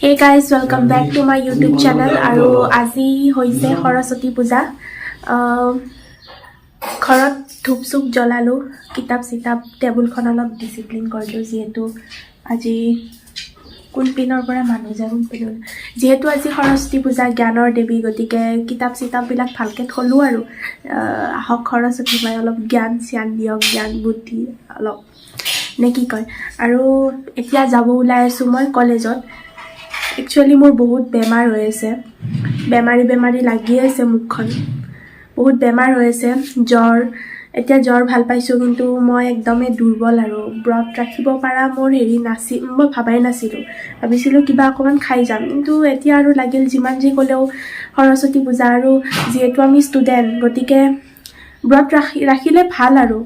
Hey guys, welcome back to my YouTube channel. আৰু আজি হৈছে সৰস্বতী পূজা। ঘৰত ধূপ চুপ জ্বলালো, কিতাপ চিতাপ টেবুলখন অলপ ডিসিপ্লিন কৰিলো যেহেতু আজি কোন পিনৰ পৰা মানুহ যায় কোন পিনৰ যেহেতু আজি সৰস্বতী পূজা জ্ঞানৰ দেৱী গতিকে কিতাপ চিতাপ বিলাক ভালকে থলো আৰু আহক সৰস্বতী মাই অলপ জ্ঞান চিয়ান দিয়ক জ্ঞান বুদ্ধি অলপ নে কি কয়। আৰু এতিয়া যাব ওলাই আছো মই কলেজত। Actually মোৰ বহুত বেমাৰ হৈ আছে, বেমাৰী লাগি আছে মুখখন, বহুত বেমাৰ হৈ আছে, জ্বৰ। এতিয়া জ্বৰ ভাল পাইছো কিন্তু মই একদমে দুৰ্বল আৰু ব্ৰত ৰাখিব পাৰা মোৰ হেৰি নাছিল, মই ভাবাই নাছিলো, ভাবিছিলো কিবা অকমান খাই যাম কিন্তু এতিয়া আৰু লাগিল যিমান যি ক'লেও সৰস্বতী পূজা আৰু যেহেতু আমি ষ্টুডেণ্ট গতিকে ব্ৰত ৰাখিলে ভাল আৰু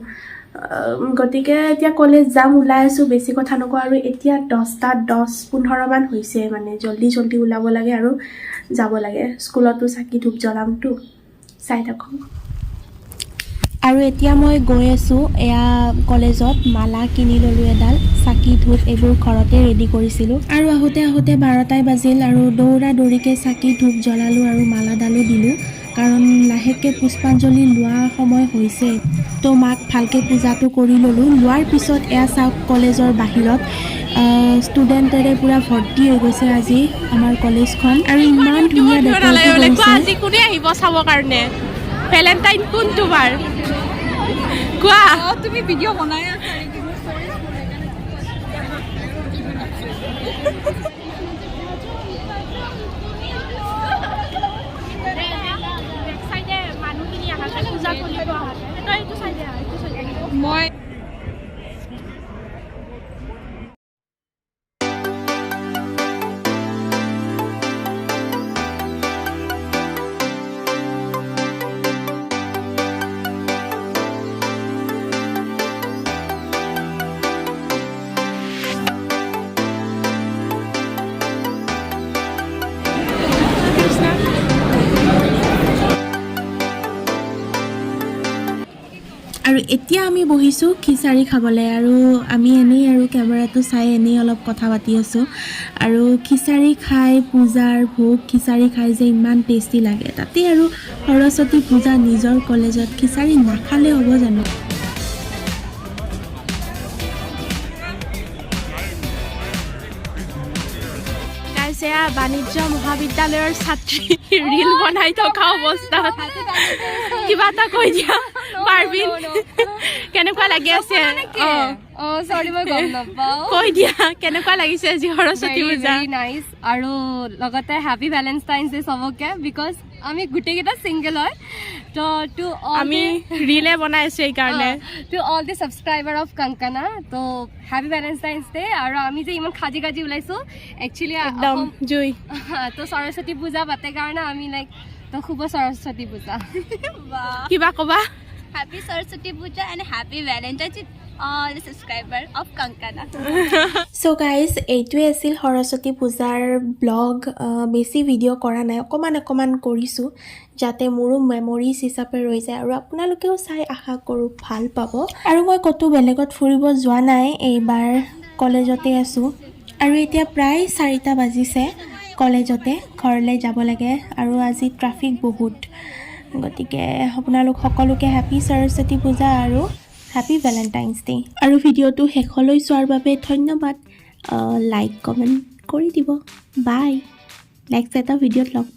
গতিকে এতিয়া কলেজ যাম ওলাই আছো, বেছি কথা নকওঁ। আৰু এতিয়া 10:15 মান হৈছে, মানে জলদি ওলাব লাগে আৰু যাব লাগে স্কুলতো চাকি ধূপ জ্বলামতো চাই থাকো। আৰু এতিয়া মই গৈ আছো এয়া কলেজত, মালা কিনি ললো এডাল, চাকি ধূপ এইবোৰ ঘৰতে ৰেডি কৰিছিলো আৰু আহোতে 12টাই বাজিল আৰু দৌৰিকে চাকি ধূপ জ্বলালো আৰু মালাডালো দিলো কাৰণ লাহেকে পুষ্পাঞ্জলি লোৱা সময় হৈছে। তো মাক ভালকে পূজাটো কৰি ললো। লোৱাৰ পিছত এয়া চাওক কলেজৰ বাহিৰত ষ্টুডেণ্টেৰে পুৰা ভৰ্তি হৈ গৈছে আজি আমাৰ কলেজখন আৰু ইমান ধুনীয়া ডেক'ৰেট কৰিছে। আজি কোনে আহিব চাব কাৰণে? ভ্যালেন্টাইন কোন তোমাৰ? কোৱা তুমি ভিডিও বনাই আছা নেকি? মই আৰু এতিয়া আমি বহিছো খিচাৰি খাবলৈ আৰু আমি এনেই আৰু কেমেৰাটো চাই এনেই অলপ কথা পাতি আছো আৰু খিচাৰি খাই পূজাৰ ভোগ খিচাৰি খাই যে ইমান টেষ্টি লাগে, তাতে আৰু সৰস্বতী পূজা নিজৰ কলেজত খিচাৰি নাখালে হ'ব জানো? বাণিজ্য মহাবিদ্যালয়ৰ ছাত্ৰী ৰীল বনাই থকা অৱস্থাত কিবা এটা কৈ দিয়া পাৰবিন, কেনেকুৱা লাগি আছে? সৰি মই গম নাপাওঁ, কৈ দিয়া কেনেকুৱা লাগিছে আজি সৰস্বতী পূজা? নাইচ আৰু লগতে হেপী ভেলেণ্টাইন্স ডে চবকে, বিকজ আমি গোটেইকেইটা ছিংগল হয় তো টু আমি ৰীলে বনাই আছো এইকাৰণে। To all the subscriber of Kangkana তো হেপী ভেলেণ্টাইন্স ডে। আৰু আমি যে ইমান খাজি ওলাইছো একচুৱেলি একদম জুই তো সৰস্বতী পূজা পাতে কাৰণে আমি লাইক তো শুভ সৰস্বতী পূজা। কিবা কবা? Happy Saraswati Puja and Happy Valentine's to all the subscribers of Kankana. So guys, এইটোৱে আছিল সৰস্বতী পূজাৰ ব্লগ। বেছি ভিডিঅ' কৰা নাই, অকমান কৰিছোঁ যাতে মোৰো মেমৰিজ হিচাপে ৰৈ যায় আৰু আপোনালোকেও চাই আশা কৰোঁ ভাল পাব। আৰু মই ক'তো বেলেগত ফুৰিব যোৱা নাই, এইবাৰ কলেজতে আছোঁ আৰু এতিয়া প্ৰায় 4টা বাজিছে, কলেজতে ঘৰলৈ যাব লাগে আৰু আজি ট্ৰাফিক বহুত। গতিকে আপোনালোক সকলোকে হেপী সৰস্বতী পূজা আৰু হেপী ভেলেণ্টাইন্স ডে। আৰু ভিডিঅ'টো শেষলৈ চোৱাৰ বাবে ধন্যবাদ। লাইক কমেণ্ট কৰি দিব। বাই। নেক্সট এটা ভিডিঅ'ত লগ পাম।